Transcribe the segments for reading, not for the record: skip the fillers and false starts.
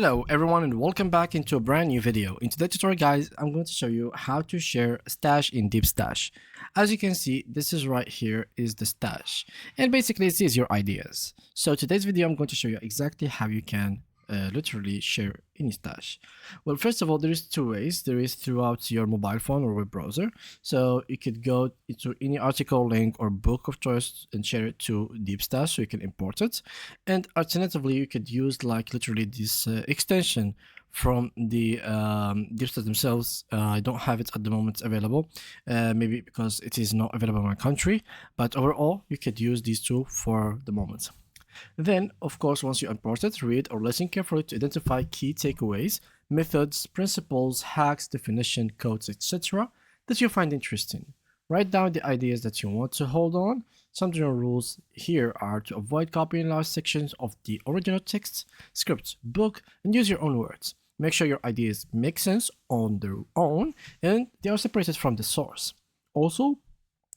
Hello everyone and welcome back into a brand new video. In today's tutorial guys, I'm going to show you how to share stash in Deepstash. As you can see, this is right here is the stash and basically this is your ideas. So today's video I'm going to show you exactly how you can literally share any stash. Well, first of all, there is two ways. There is throughout your mobile phone or web browser. So you could go into any article, link or book of choice and share it to Deepstash so you can import it. And alternatively, you could use like literally this extension from the Deepstash themselves. I don't have it at the moment available, maybe because it is not available in my country, but overall you could use these two for the moment. Then, of course, once you import it, read or listen carefully to identify key takeaways, methods, principles, hacks, definition, codes, etc. that you find interesting. Write down the ideas that you want to hold on. Some general rules here are to avoid copying large sections of the original text, script, book, and use your own words. Make sure your ideas make sense on their own and they are separated from the source. Also,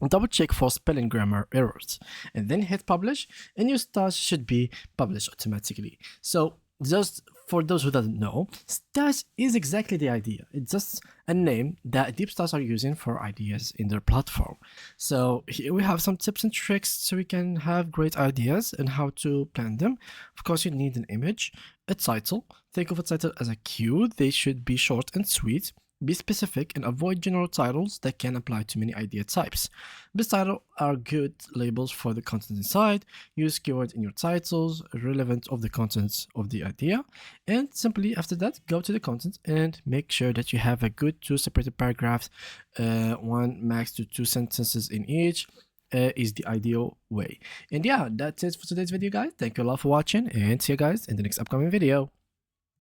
double check for spelling grammar errors and then hit publish and your stash should be published automatically. So just for those who doesn't know, stash is exactly the idea. It's just a name that Deepstash are using for ideas in their platform. So here we have some tips and tricks so we can have great ideas and how to plan them. Of course, you need an image, a title. Think of a title as a cue. They should be short and sweet. Be specific and avoid general titles that can apply to many idea types. Best titles are good labels for the content inside. Use keywords in your titles relevant of the contents of the idea. And simply after that, go to the content and make sure that you have a good two separated paragraphs, one max to two sentences in each. Is the ideal way. And yeah, that's it for today's video guys. Thank you a lot for watching and see you guys in the next upcoming video.